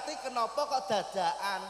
ngerti kenapa kok dadakan.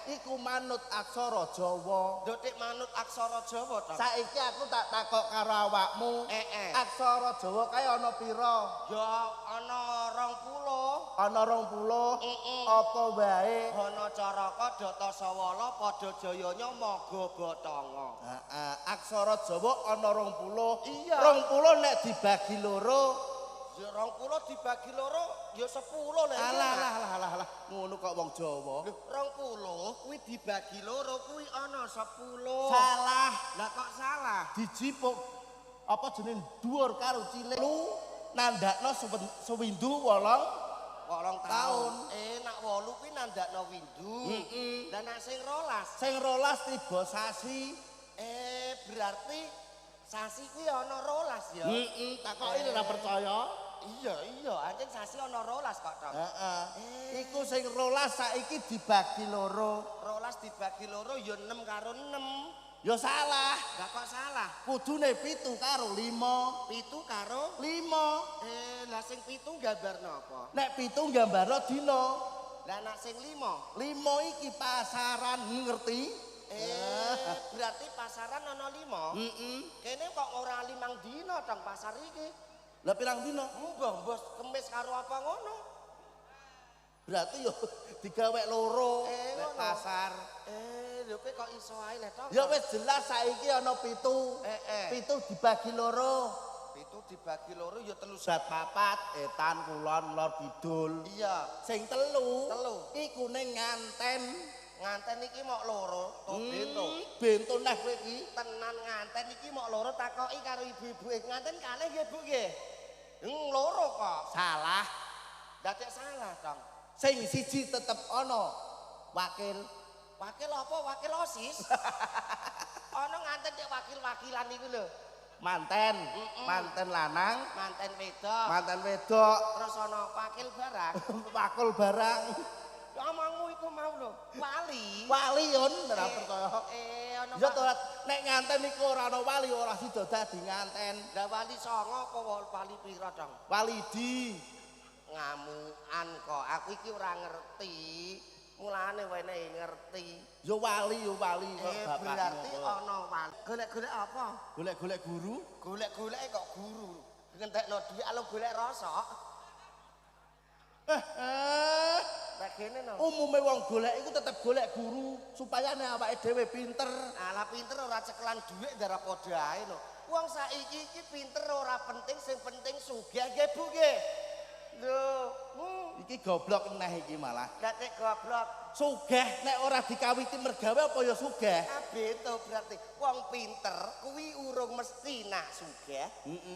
Iku manut aksara Jawa. Lho Dik manut aksara Jawa to. Saiki aku tak takok karo awakmu. Aksara Jawa kae ana pira? Ya ana 20. Ana 20. Apa wae? Ana Caraka, Datasawala, Pada Jayanya, Maga Bathanga. Heeh, aksara Jawa ana 20. Iya. 20 nek dibagi loro, Ya 20 dibagi loro ya 10 lho. alah. Ngono kok wong Jawa. 20 kuwi dibagi loro kuwi ana 10. Salah. Lah kok salah? Dijipuk apa jeneng dhuwur karo cilik. Lu nandakno sewindu 8 tahun. Nak 8 kuwi nandakno windu. Lah nak sing 12. Sing 12 tiba sasi. Berarti sasi kuwi ana 12 ya. Takoki ora percaya. Iya, anjen sasi ana 12 kok, Tok. Heeh. Iku sing 12 saiki dibagi loro. 12 dibagi loro ya 6 karo 6. Ya salah. Lah kok salah? Kudune 7 karo 5. 7 karo 5. lah sing 7 gambarno apa? Nek 7 gambarno dina. Lah nak sing 5. 5 iki pasaran ngerti? Berarti pasaran ana 5. Kene kok ora 5 dina tang pasar iki. Lah pirang dina? Mbah bos kemis karo apa ngono? Berarti yo digawe loro nek ngono. pasar. Lho kowe kok iso ae le to? Ya wis jelas saiki ana 7. 7 dibagi loro. 7 dibagi loro ya 3 Zat papat, etan, kulon, lor, kidul. Iya. Sing telu. Telu. Iku ning nganten. Nganten iki mok loro, to bento. Bento neh kowe iki. Tenan nganten iki mok loro takoki karo ibu-ibu. Nganten kalih nggih Bu nggih. Loro kok. Salah. Dadak salah, Dong. Sing siji tetep ana wakil. Wakil apa? Wakil OSIS. Ana nganten cek wakil-wakilan iku lho. Manten, manten lanang, Manten wedok. manten wedok, Terus ana wakil barang. wakul barang. Omongmu iku mau lho, wali. Wali yon ora percaya. Ana Ya to nek nganten iku ora ana wali ora sida dadi nganten. Lah wali songo apa wali pira, Dong? Walidi. Ngamukan kok. Aku iki ora ngerti. Mulane wene ngerti. Ya wali kok bapak. Berarti ana wali. Golek-golek apa? Golek-golek guru. Golek-golek kok guru. Ngentekno dhuwit alo golek rasa. Lah kene no. Umume wong golek iku tetep golek guru supaya nek awake dhewe pinter. Alah pinter ora cekelan dhuwit ndara padha ae no. Wong saiki iki pinter ora penting, sing penting sugih nggih Bu nggih. Lho, Iki goblok neh iki malah. Lah nek goblok Sugih nek ora dikawiti mergawe apa ya sugih? Beto berarti wong pinter kuwi urung mesti nak sugih.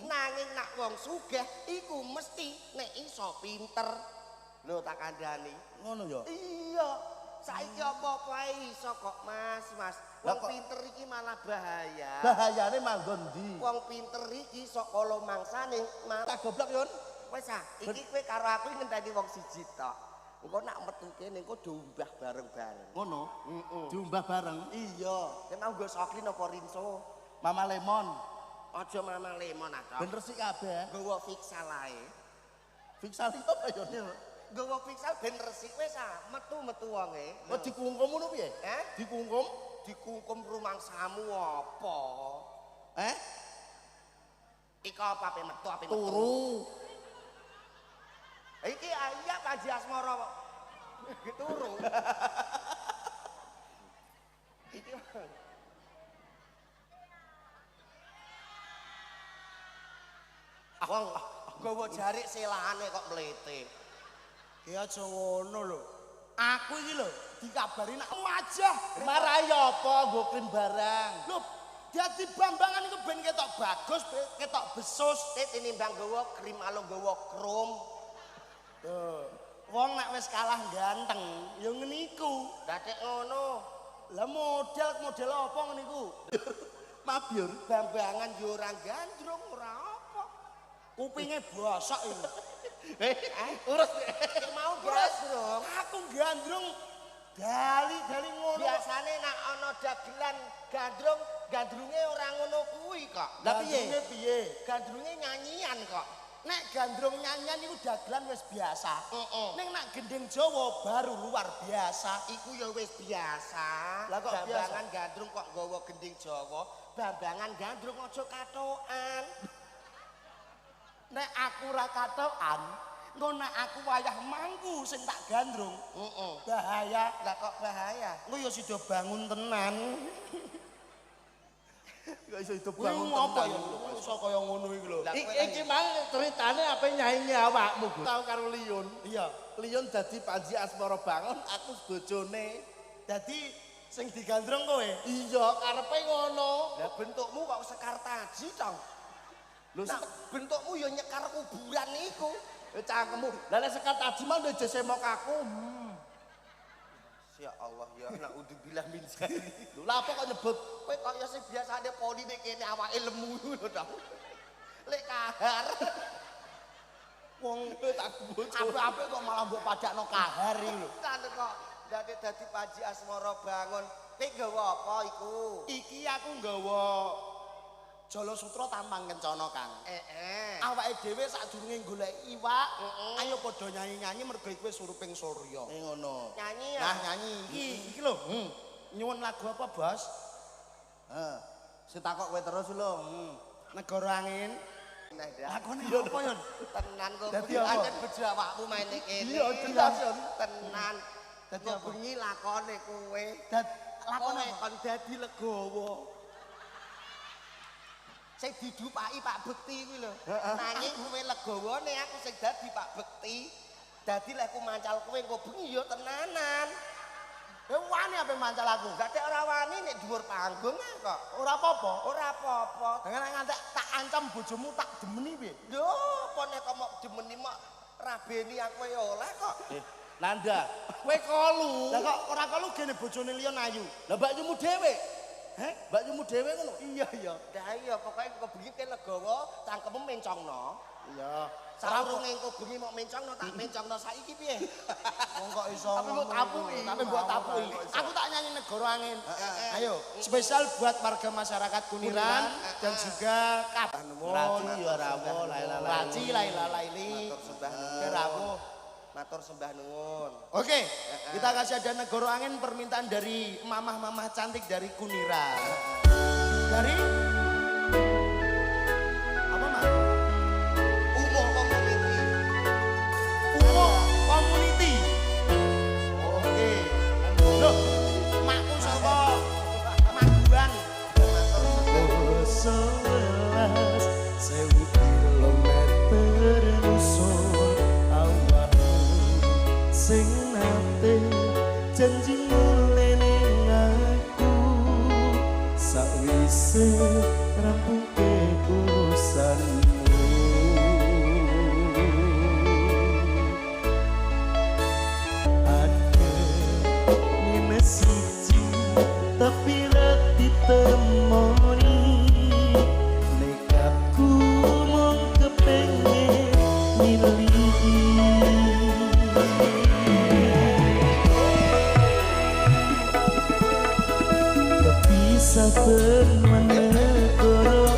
Nanging nak wong sugih iku mesti nek iso pinter. Lho tak kandhani. Ngono ya. Iya. Saiki apa-apa ae iso kok Mas. Wong pinter iki malah bahaya. Bahayane manggon ndi? Wong pinter iki sok kala mangsane Tak goblok yon. wis iki kowe karo aku ngenteni wong siji tok. Engko nak metu kene engko diumbah bareng-bareng. Ngono. Diumbah bareng. Iya, kena nggo soklin apa rinso. Mama Lemon. Aja Mama Lemon aja. Ben resik kabeh. Nggawa fiksal ae. Fiksal apa ya? Nggawa fiksal ben resik wis metu-metu wonge. Oh dikungkum ngono piye? Dikungkum? Dikungkum rumangsamu apa? Ika apa ape metu ape metu? Turu. Iki iya Panji Asmara kok. Turu. Iki wong gawa jarik selane kok mlete. Ki aja ngono lho. Aku iki lho dikabari nak wajah Marai apa nggo krim barang. lho dadi bambangan iku ben ketok bagus, ketok besus. Tinimbang gawa krim alo gawa krom. Wong nek wis kalah ganteng ya ngene iku. Dadak ngono. Lah model apa ngene iku? Mabyur. Bambangan yo ora gandrung ora apa. Kupinge bosok iki. Urus Mau gandrung. Aku gandrung dali ngono. Biasane nak ana dagelan gandrunge ora ngono kuwi kok. Lah piye? Piye? Gandrunge nyanyian kok. nek gandrung nyanyian iku dagelan wis biasa. Heeh. Ning nek gending Jawa baru luar biasa. Iku ya wis biasa. Lah kok Bambangan gandrung kok nggawa gending Jawa. Bambangan gandrung aja katokan. Nek aku ra katokan, engko nek aku wayah mangku sing tak gandrung. Heeh. Bahaya. Lah kok bahaya? Engko ya sida bangun tenan. Kok iso hidup Kuwi bangun apa ya? tenan. Iso kaya ngono iki lho. Lah, Iki mang ceritane apa nyanyi awakmu, Gus. Tau karo Liun. Iya. Liun dadi Panji Asmara Bangun, aku bojone. Dadi sing digandrung kowe. Iya, karepe ngono. Lah bentukmu kok sekar taji, Cong. Lho, Nah, bentukmu ya nyekar kuburan iku. cangkemmu. Lah nek sekat taji mau ndek semok aku. Ya Allah ya, naudzubillah min dzalik. Lho, lha apa kok nyebut Kowe kaya sing biasane poni nek kene awake lemu lho, Dong. Lek kahar. Wong tak bojo. apik-apik kok malah mbok padakno kahar iki lho. Kan kok dadi Panji Asmara Bangun. Kowe nggawa apa iku? Iki aku nggawa Jala Sutra Tampang Kencana, Kang. Awake dhewe sadurunge golek iwak, ayo padha nyanyi-nyanyi mergo iku wis suruping surya. ngono. Nyanyi ya. Nah, nyanyi iki lho. Nyuwun lagu apa, Bos? Heeh. Sitakok kowe terus lho. Negara Angin. Nah, dah. Lakone apa, Yon? Tenan kok Dadi bengi apa? ancen bejo awakmu maine kene. Iya, jelas, Yon. Tenan. Dadi Kok apa? bengi lakone kowe. Lakone Kowe kon dadi legawa. Sing didupaki Pak Bekti kuwi lho. Nanging kowe legawane aku sing dadi Pak Bekti. Dadi lek ku mancal kowe engko bengi ya tenanan. Wani apa mancal aku? Gak tek ora wani nek dhuwur panggung kok. Ora apa-apa. Ora apa-apa. Dengan ngantek tak ancam bojomu tak demeni piye? Lho, apa nek kok mok demeni mok rabeni aku ya oleh kok. Nanda, kowe kolu. Lah kok ora kalu gene bojone Lion ayu. Lah mbakmu dhewe. Heh, mbakmu dhewe ngono. Iya iya. Dah iya pokoke engko bengi ke legawa cangkemmu mencongno. Iya. Sarunge engko bengi mok mencongno tak mencongno saiki piye? Wong kok iso. Tapi mbok tapuki. Tapi mbok tapuki. Aku tak nyanyi Negara Angin. Ayo, spesial buat warga masyarakat Kuniran dan juga kabeh nuwun. Raci ya rawo, laila Raci laila laili. Matur sembah nuwun. Kerawo. Matur sembah nuwun. Oke, kita kasih ada Negara Angin permintaan dari mamah-mamah cantik dari Kuniran. Dari apa, Mas? Umum community. Umo Community. Oke. Loh, makku sapa? Maguan. Sewelas 1000 kilometer nusun awakmu sing nate janji ngulene aku sakwise rampungke urusanmu ada ngene siji tapi ra ditemoni nekatku mung kepengen milih tapi saben menegoro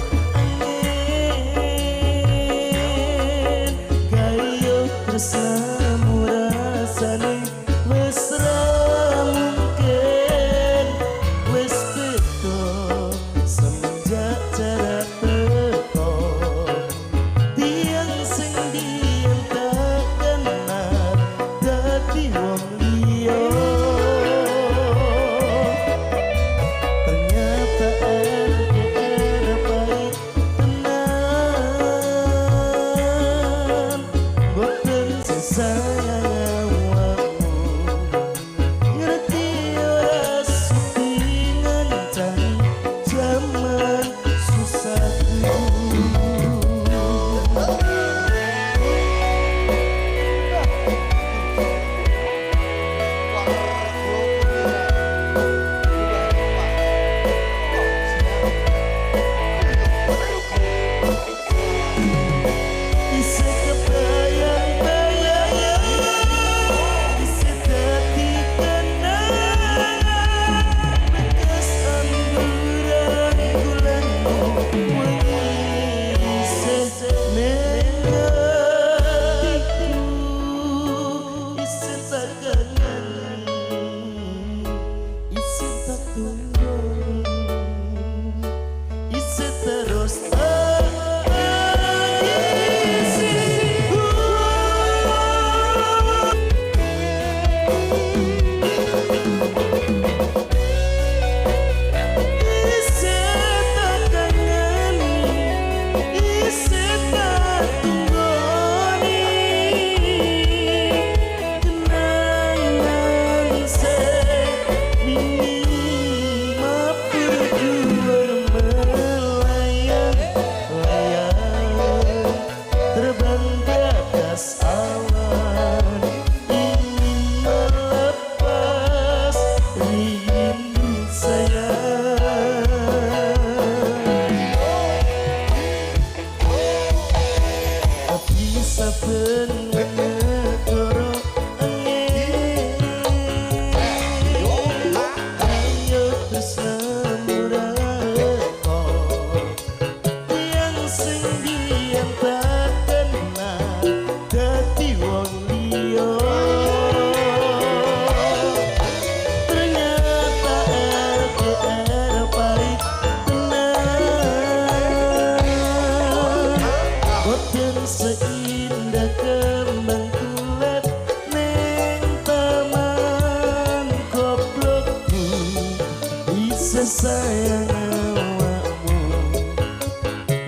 Bisa sayang awakmu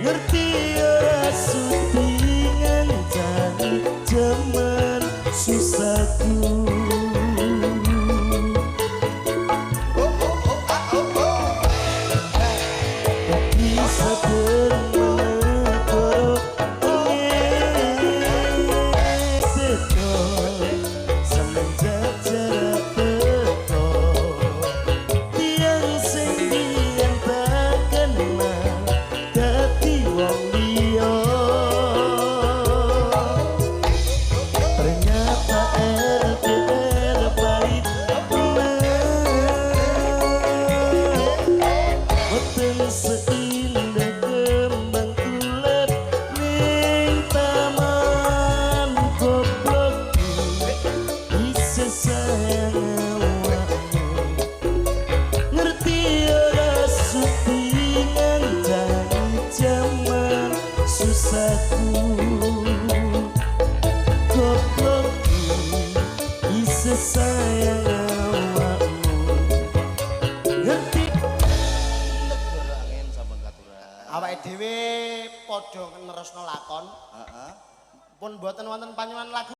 ngerti ora sutingan jani jaman susahku. Bisa bermenegoro seto semenjak jarak teko tiang sing biyen tak kenal dadi wong liya. Ternyata LDR pahit boten seindah kembang tulip ning taman goblokku. Bisa sayang awakmu ngerti ora sutingan jani jaman susahku. Goblokku bisa sayang awakmu ngerti. Angin sampun katuran. Awake dhewe padha nerusno lakon. Heeh. Pun boten wonten panyuwun lagu